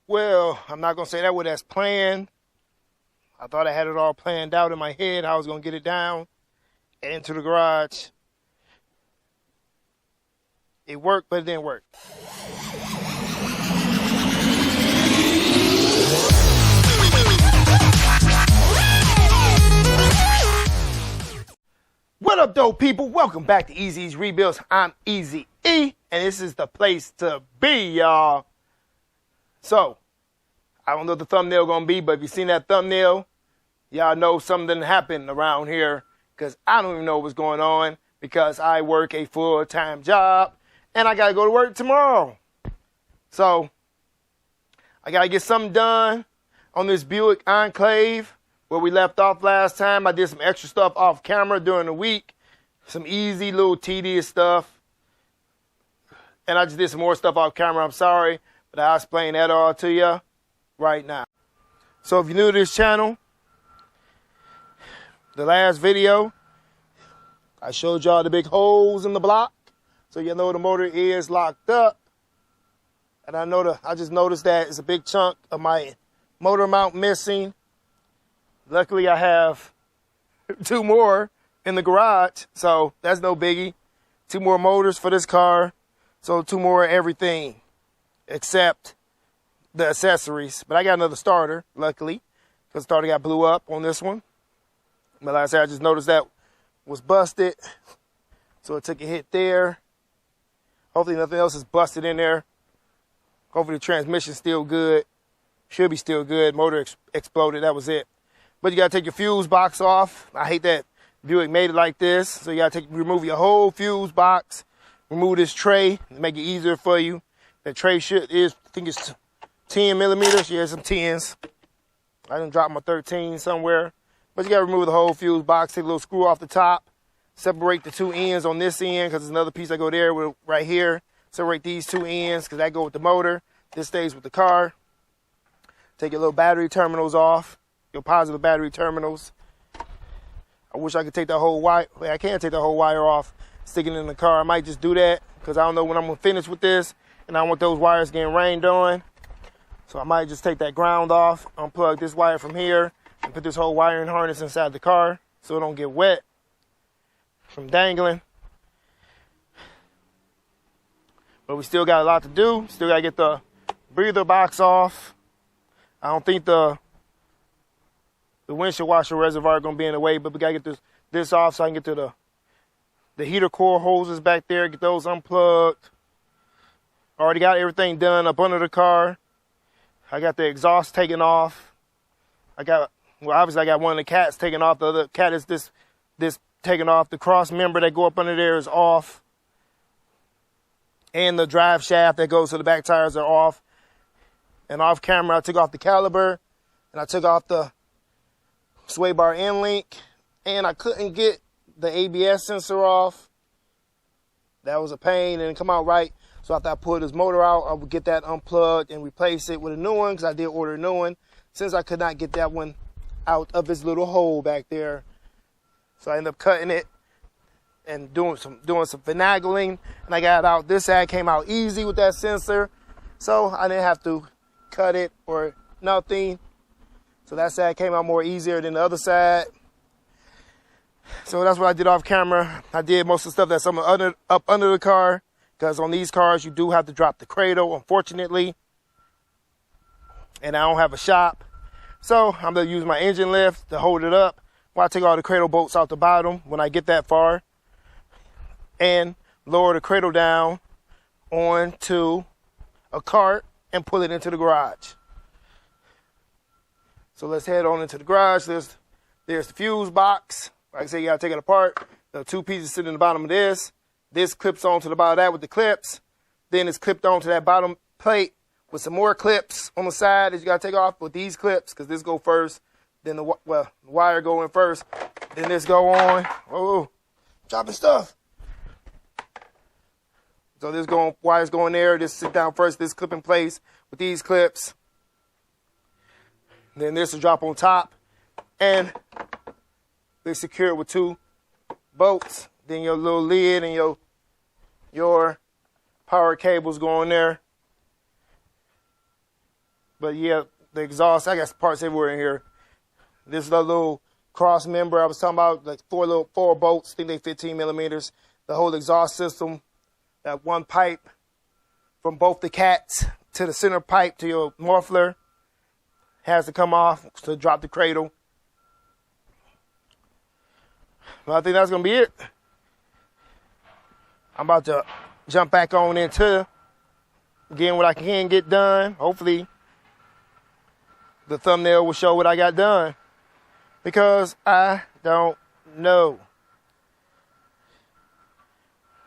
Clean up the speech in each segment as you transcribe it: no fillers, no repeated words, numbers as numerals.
Well, I'm not going to say that way that's planned. I thought I had it all planned out in my head, how I was going to get it down and into the garage. It worked, but it didn't work. What up, dope people? Welcome back to Easy's Rebuilds. I'm Easy E, and this is the place to be, y'all. So, I don't know what the thumbnail gonna be, but if you seen that thumbnail, y'all know something didn't happen around here, because I don't even know what's going on, because I work a full-time job, and I gotta go to work tomorrow. So, I gotta get something done on this Buick Enclave. Where we left off last time, I did some extra stuff off camera during the week. Some easy little tedious stuff. And I just did some more stuff off camera, I'm sorry. But I'll explain that all to you right now. So if you're new to this channel, the last video, I showed y'all the big holes in the block. So you know the motor is locked up. And I just noticed that it's a big chunk of my motor mount missing. Luckily, I have 2 more in the garage, so that's no biggie. 2 more motors for this car, so 2 more everything except the accessories. But I got another starter, luckily, because the starter got blew up on this one. But like I said, I just noticed that was busted, so it took a hit there. Hopefully nothing else is busted in there. Hopefully the transmission's still good. Should be still good. Motor exploded, that was it. But you gotta take your fuse box off. I hate that Buick made it like this. So you gotta remove your whole fuse box, remove this tray, make it easier for you. That tray I think it's 10 millimeters. Yeah, some 10s. I done dropped my 13 somewhere. But you gotta remove the whole fuse box, take a little screw off the top, separate the 2 ends on this end, because there's another piece that go there right here. Separate these 2 ends, because that go with the motor. This stays with the car. Take your little battery terminals off. Your positive battery terminals. I wish I could take that whole wire. I can't take the whole wire off, sticking it in the car. I might just do that because I don't know when I'm gonna finish with this, and I don't want those wires getting rained on. So I might just take that ground off, unplug this wire from here, and put this whole wiring harness inside the car so it don't get wet from dangling. But we still got a lot to do. Still gotta get the breather box off. I don't think the windshield washer reservoir going to be in the way, but we got to get this off so I can get to the heater core hoses back there, get those unplugged. Already got everything done up under the car. I got the exhaust taken off. Obviously I got one of the cats taken off. The other cat is this taken off. The cross member that go up under there is off. And the drive shaft that goes to the back tires are off. And off camera, I took off the caliper, and I took off the sway bar end link, and I couldn't get the ABS sensor off. That was a pain, and it didn't come out right. So after I pulled this motor out, I would get that unplugged and replace it with a new one, because I did order a new one, since I could not get that one out of its little hole back there. So I ended up cutting it and doing some finagling, and I got it out. This side came out easy with that sensor, so I didn't have to cut it or nothing. So that side came out more easier than the other side. So that's what I did off camera. I did most of the stuff that's up under the car, because on these cars you do have to drop the cradle, unfortunately. And I don't have a shop. So I'm going to use my engine lift to hold it up while I take all the cradle bolts out the bottom when I get that far. And lower the cradle down onto a cart and pull it into the garage. So let's head on into the garage. There's the fuse box. Like I said, you gotta take it apart. The 2 pieces sit in the bottom of this. This clips onto the bottom of that with the clips. Then it's clipped onto that bottom plate with some more clips on the side that you gotta take off with these clips, because this go first. Then the wire go in first. Then this go on. Oh, dropping stuff. So this wires go in there. This sit down first. This clip in place with these clips. Then this will drop on top, and they secure it with 2 bolts. Then your little lid and your power cables go in there. But yeah, the exhaust, I got parts everywhere in here. This is the little cross member I was talking about, like four bolts, I think they 15 millimeters. The whole exhaust system, that one pipe from both the cats to the center pipe to your muffler has to come off to drop the cradle. But I think that's going to be it. I'm about to jump back on into getting what I can get done. Hopefully the thumbnail will show what I got done, because I don't know.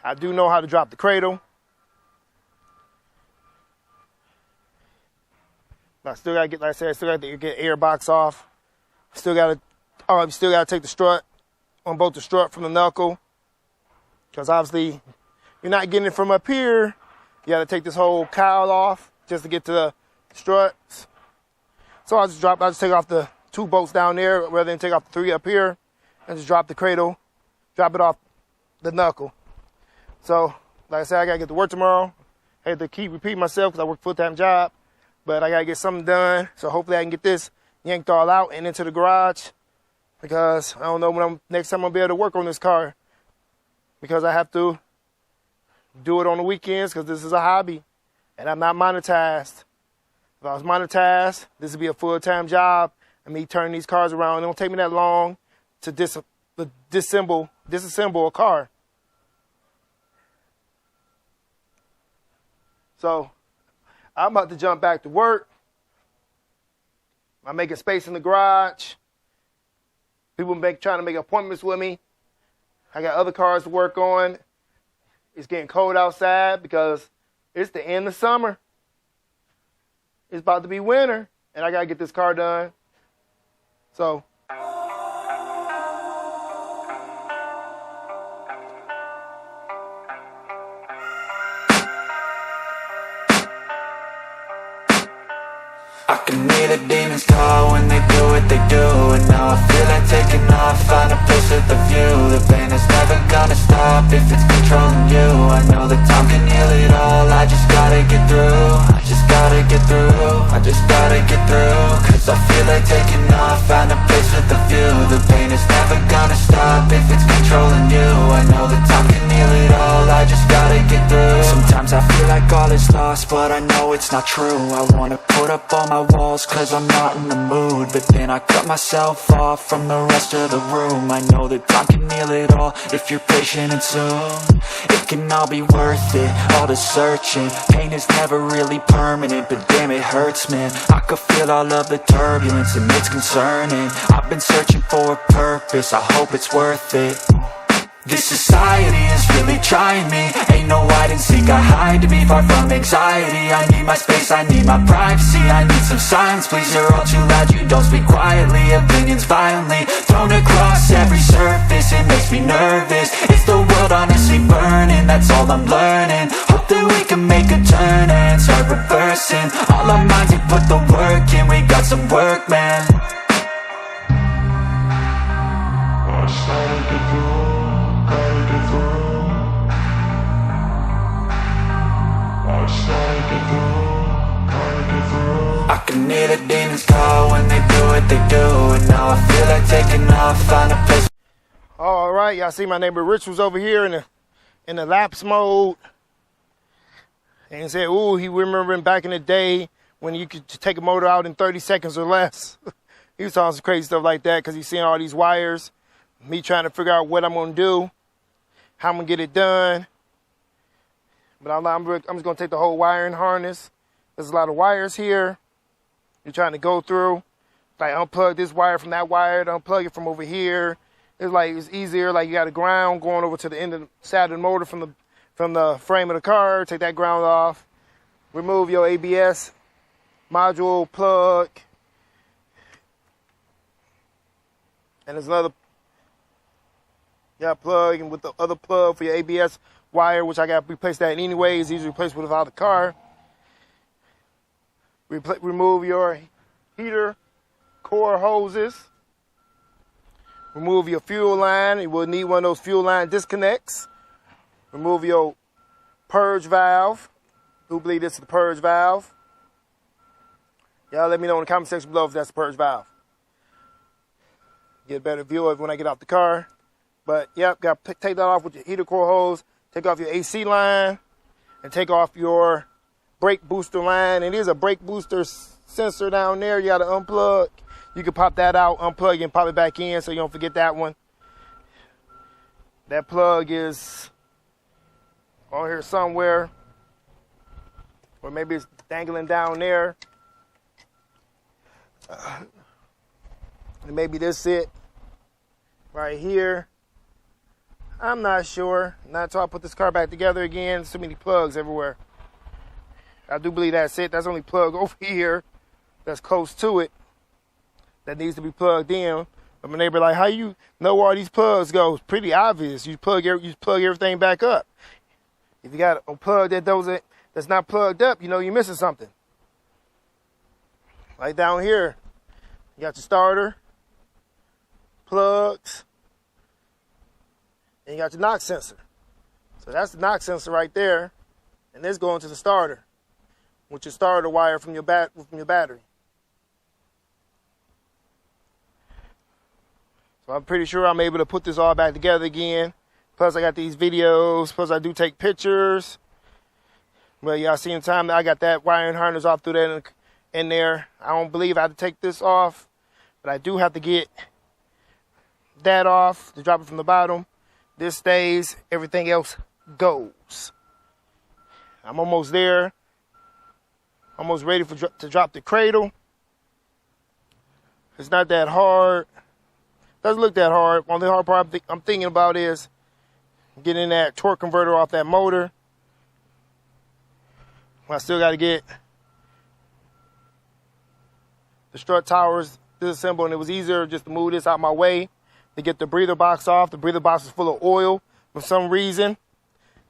I do know how to drop the cradle. But I still gotta get, like I said, I still got to get air box off. Still gotta take the strut, unbolt the strut from the knuckle, because obviously you're not getting it from up here. You gotta take this whole cowl off just to get to the struts. So I'll just take off the 2 bolts down there rather than take off the 3 up here, and just drop the cradle, drop it off the knuckle. So, like I said, I gotta get to work tomorrow. I hate to keep repeating myself because I work a full-time job, but I gotta get something done. So hopefully I can get this yanked all out and into the garage, because I don't know when next time I'll be able to work on this car, because I have to do it on the weekends because this is a hobby and I'm not monetized. If I was monetized, this would be a full-time job, and me turning these cars around. It don't take me that long to disassemble a car. So I'm about to jump back to work. I'm making space in the garage. People trying to make appointments with me. I got other cars to work on. It's getting cold outside because it's the end of summer. It's about to be winter, and I got to get this car done. So I can hear the demons call when they do what they do, and now I feel like taking off, find a place with a view. The pain is never gonna stop if it's controlling you. I know that time can heal it all, I just gotta get through. I just gotta get through, I just gotta get through. Cause I feel like taking off, find a place with a view. The pain is never gonna stop if it's controlling you. I know that time can heal it all, I just gotta get through. Sometimes I feel like all is lost, but I know it's not true. I wanna put up all my walls cause I'm not in the mood, but then I cut myself off from the rest of the room. I know that time can heal it all if you're patient, and soon it can all be worth it, all the searching. Pain is never really permanent, but damn it hurts, man. I could feel all of the turbulence and it's concerning. I've been searching for a purpose, I hope it's worth it. This society is really trying me. Ain't no hide and seek, I hide to be far from anxiety. I need my space, I need my privacy. I need some silence, please, you're all too loud. You don't speak quietly, opinions violently thrown across every surface. It makes me nervous, it's the world honestly burning. That's all I'm learning, hope that we can make a turn and start reversing. All our minds and put the work in, we got some work, man. I can hear the demons call when they do what they do, and now I feel like taking off, find a place. all right, y'all see my neighbor Rich was over here in the lapse mode, and he said, ooh, he remembering back in the day when you could take a motor out in 30 seconds or less. He was talking some crazy stuff like that because he's seeing all these wires, me trying to figure out what I'm going to do, how I'm going to get it done. But I'm just going to take the whole wiring harness. There's a lot of wires here you're trying to go through. Like, unplug this wire from that wire, to unplug it from over here. It's easier. Like, you got a ground going over to the end of the side of the motor from the frame of the car. Take that ground off. Remove your ABS module plug. And there's another plug, and with the other plug for your ABS wire, which I got to replace that anyway. It's easy to replace without the car. Remove your heater core hoses. Remove your fuel line. You will need one of those fuel line disconnects. Remove your purge valve. Who believe this is the purge valve? Y'all let me know in the comment section below if that's the purge valve. Get a better view of it when I get out the car. But yep, got to take that off with your heater core hose, take off your AC line, and take off your brake booster line. And there's a brake booster sensor down there you got to unplug. You can pop that out, unplug it, and pop it back in so you don't forget that one. That plug is on here somewhere. Or maybe it's dangling down there. And maybe this it right here. I'm not sure. Not until I put this car back together again. So many plugs everywhere. I do believe that's it. That's the only plug over here that's close to it that needs to be plugged in. But my neighbor like, how you know where all these plugs go? It's pretty obvious. You plug everything back up. If you got a plug that's not plugged up, you know you're missing something. Like down here, you got your starter, plugs, and you got your knock sensor. So that's the knock sensor right there, and this going to the starter, with your starter wire from your battery. So I'm pretty sure I'm able to put this all back together again. Plus I got these videos, plus I do take pictures. But y'all see in time that I got that wiring harness off through that in there. I don't believe I have to take this off, but I do have to get that off to drop it from the bottom. This stays, everything else goes. I'm almost there. Almost ready to drop the cradle. It's not that hard. Doesn't look that hard. Only hard part I'm thinking about is getting that torque converter off that motor. I still got to get the strut towers disassembled, and it was easier just to move this out my way to get the breather box off. The breather box was full of oil for some reason.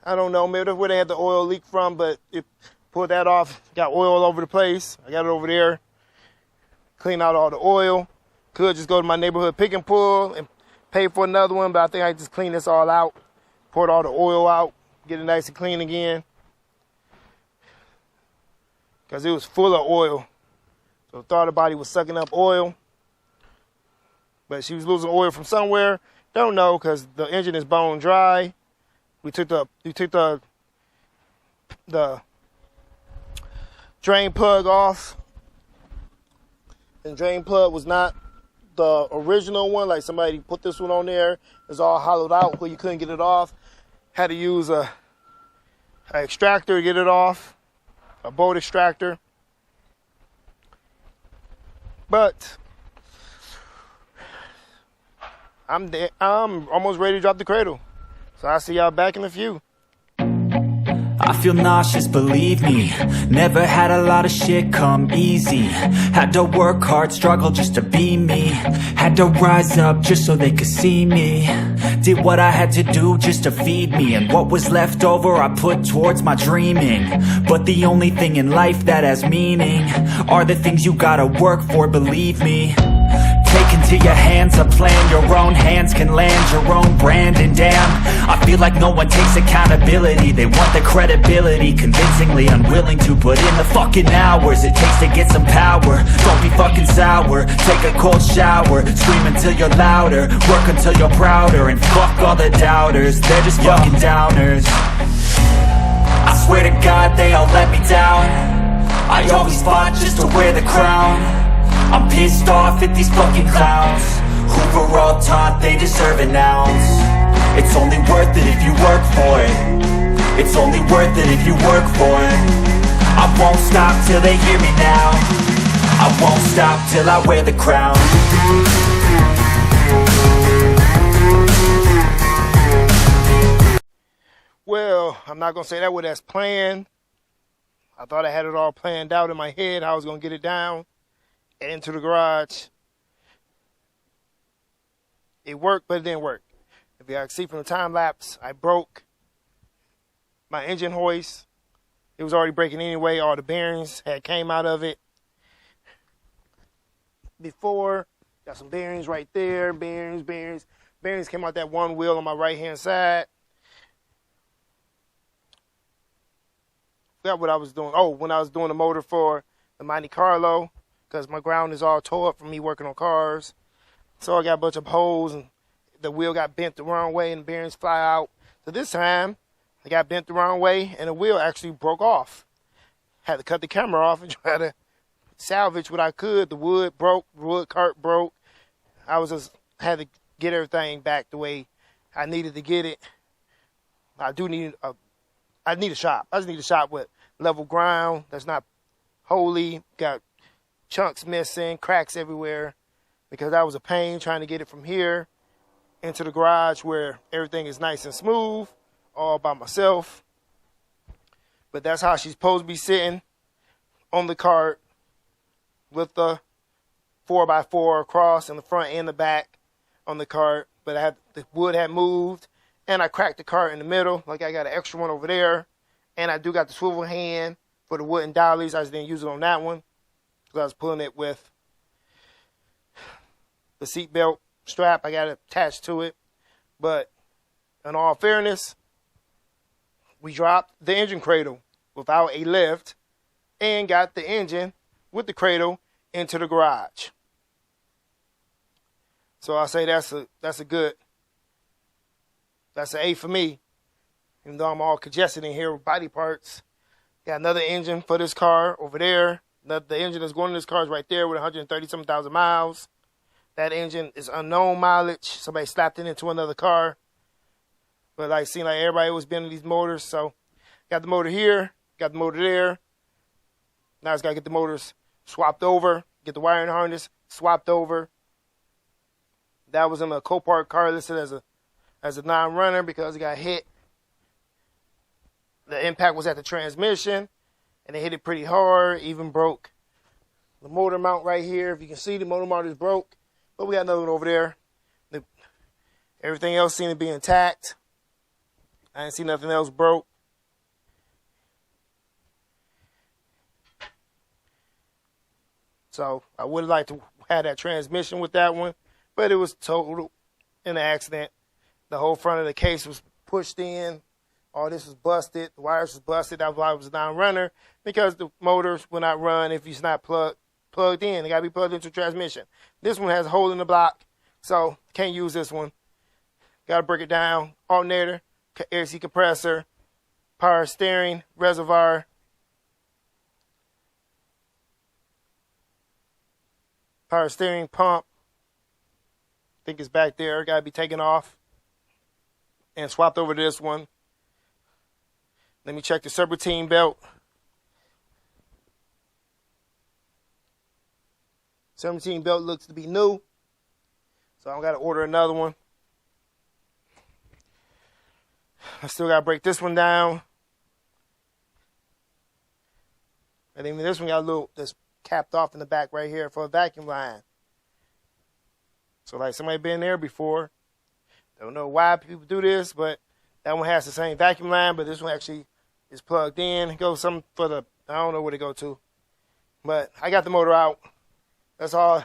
I don't know, maybe that's where they had the oil leak from, but it pulled that off. Got oil all over the place. I got it over there. Clean out all the oil. Could just go to my neighborhood pick and pull and pay for another one, but I think I just clean this all out. Poured all the oil out. Get it nice and clean again. Because it was full of oil. So the Underbody was sucking up oil. But she was losing oil from somewhere. Don't know, because the engine is bone dry. We took the drain plug off. And drain plug was not the original one. Like somebody put this one on there. It's all hollowed out where you couldn't get it off. Had to use an extractor to get it off. A bolt extractor. But I'm almost ready to drop the cradle. So I'll see y'all back in a few. I feel nauseous, believe me. Never had a lot of shit come easy. Had to work hard, struggle just to be me. Had to rise up just so they could see me. Did what I had to do just to feed me. And what was left over I put towards my dreaming. But the only thing in life that has meaning are the things you gotta work for, believe me. Take into your hands a plan. Your own hands can land your own brand. And damn, I feel like no one takes accountability. They want the credibility, convincingly unwilling to put in the fucking hours it takes to get some power. Don't be fucking sour. Take a cold shower. Scream until you're louder. Work until you're prouder. And fuck all the doubters. They're just fucking downers. I swear to God they all let me down. I always fought just to wear the crown. I'm pissed off at these fucking clowns who were all taught they deserve an ounce. It's only worth it if you work for it. It's only worth it if you work for it. I won't stop till they hear me now. I won't stop till I wear the crown. Well, I'm not going to say that way that's planned. I thought I had it all planned out in my head how I was going to get it down and into the garage. It worked, but it didn't work. If you can see from the time lapse, I broke my engine hoist. It was already breaking anyway. All the bearings had came out of it before. Got some bearings right there. Bearings came out that one wheel on my right hand side. Forgot what I was doing. Oh, when I was doing the motor for the Monte Carlo, because my ground is all tore up from me working on cars. So I got a bunch of holes, and the wheel got bent the wrong way and the bearings fly out. So this time, I got bent the wrong way and the wheel actually broke off. Had to cut the camera off and try to salvage what I could. The wood broke, the wood cart broke. Had to get everything back the way I needed to get it. I need a shop. I just need a shop with level ground that's not holy, got chunks missing, cracks everywhere, because that was a pain trying to get it from here into the garage where everything is nice and smooth, all by myself. But that's how she's supposed to be sitting on the cart with the 4x4 across in the front and the back on the cart. But the wood had moved, and I cracked the cart in the middle. Like, I got an extra one over there, and I do got the swivel hand for the wooden dollies. I just didn't use it on that one because I was pulling it with the seatbelt strap I got attached to it. But in all fairness, we dropped the engine cradle without a lift and got the engine with the cradle into the garage. So I say that's an A for me. Even though I'm all congested in here with body parts. Got another engine for this car over there. The engine that's going in this car is right there with 130-something miles. That engine is unknown mileage. Somebody slapped it into another car. But it seemed like everybody was bending these motors. So got the motor here, got the motor there. Now I just got to get the motors swapped over, get the wiring harness swapped over. That was in a Copart car listed as a non-runner because it got hit. The impact was at the transmission, and they hit it pretty hard, even broke the motor mount right here. If you can see, the motor mount is broke, but we got another one over there. Everything else seemed to be intact. I didn't see nothing else broke. So I would have liked to have that transmission with that one, but it was total in an accident. The whole front of the case was pushed in. All this was busted. The wires was busted. That's why it was a non-runner, because the motors will not run if it's not plugged in. They got to be plugged into the transmission. This one has a hole in the block, so can't use this one. Got to break it down. Alternator, AC compressor, power steering, reservoir, power steering pump. I think it's back there. Got to be taken off and swapped over to this one. Let me check the serpentine belt. Serpentine belt looks to be new, so I got to order another one. I still got to break this one down. And even this one got a little that's capped off in the back right here for a vacuum line. So like somebody been there before. Don't know why people do this, but that one has the same vacuum line, but this one actually is plugged in. It goes something for the, I don't know where to go to. But I got the motor out. That's all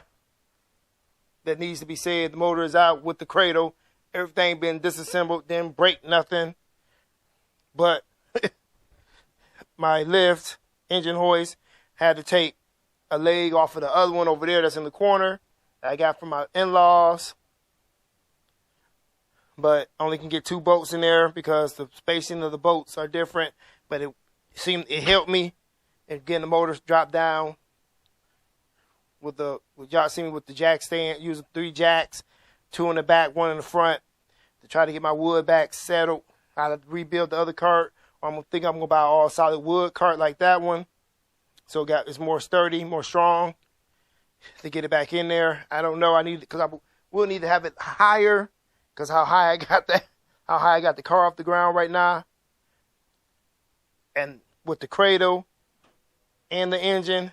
that needs to be said. The motor is out with the cradle. Everything been disassembled, didn't break nothing. But my lift, engine hoist, had to take a leg off of the other one over there that's in the corner that I got from my in-laws. But only can get 2 bolts in there because the spacing of the bolts are different. But it helped me in getting the motors dropped down with y'all see me with the jack stand, using 3 jacks, 2 in the back, 1 in the front, to try to get my wood back settled. I had to rebuild the other cart, or I'm going to buy an all solid wood cart like that one. So it's more sturdy, more strong to get it back in there. I don't know. Because I will need to have it higher, because how high I got the car off the ground right now. And with the cradle and the engine,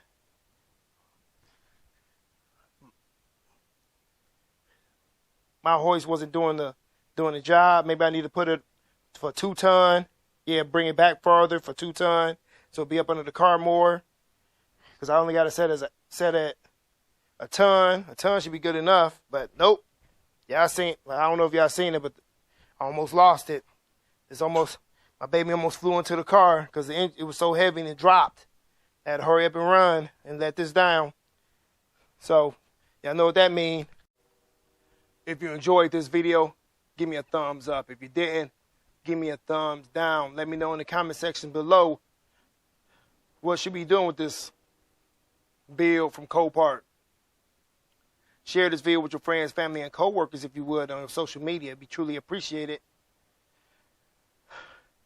my hoist wasn't doing the job. Maybe I need to put it for 2 ton. Yeah, bring it back farther for 2 ton, so it'll be up under the car more. Because I only got it set at a ton. A ton should be good enough, but nope. Yeah, I don't know if y'all seen it, but I almost lost it. My baby almost flew into the car because it was so heavy and it dropped. I had to hurry up and run and let this down. So, y'all know what that means. If you enjoyed this video, give me a thumbs up. If you didn't, give me a thumbs down. Let me know in the comment section below what should we be doing with this build from Copart. Share this video with your friends, family, and co-workers if you would on social media. It'd be truly appreciated.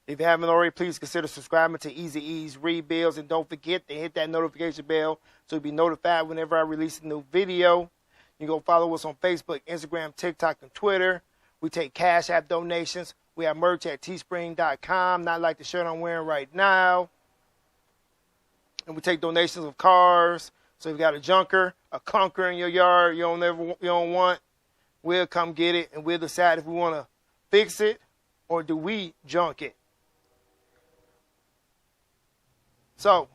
If you haven't already, please consider subscribing to Easy E's Rebuilds, and don't forget to hit that notification bell so you'll be notified whenever I release a new video. You can go follow us on Facebook, Instagram, TikTok, and Twitter. We take Cash App donations. We have merch at teespring.com, not like the shirt I'm wearing right now. And we take donations of cars. So if you got a junker, a clunker in your yard you don't want, we'll come get it, and we'll decide if we want to fix it or do we junk it. So,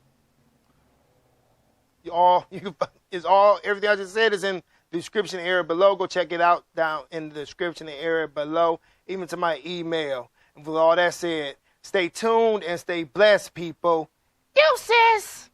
everything I just said is in the description area below. Go check it out down in the description area below, even to my email. And with all that said, stay tuned and stay blessed, people. Deuces!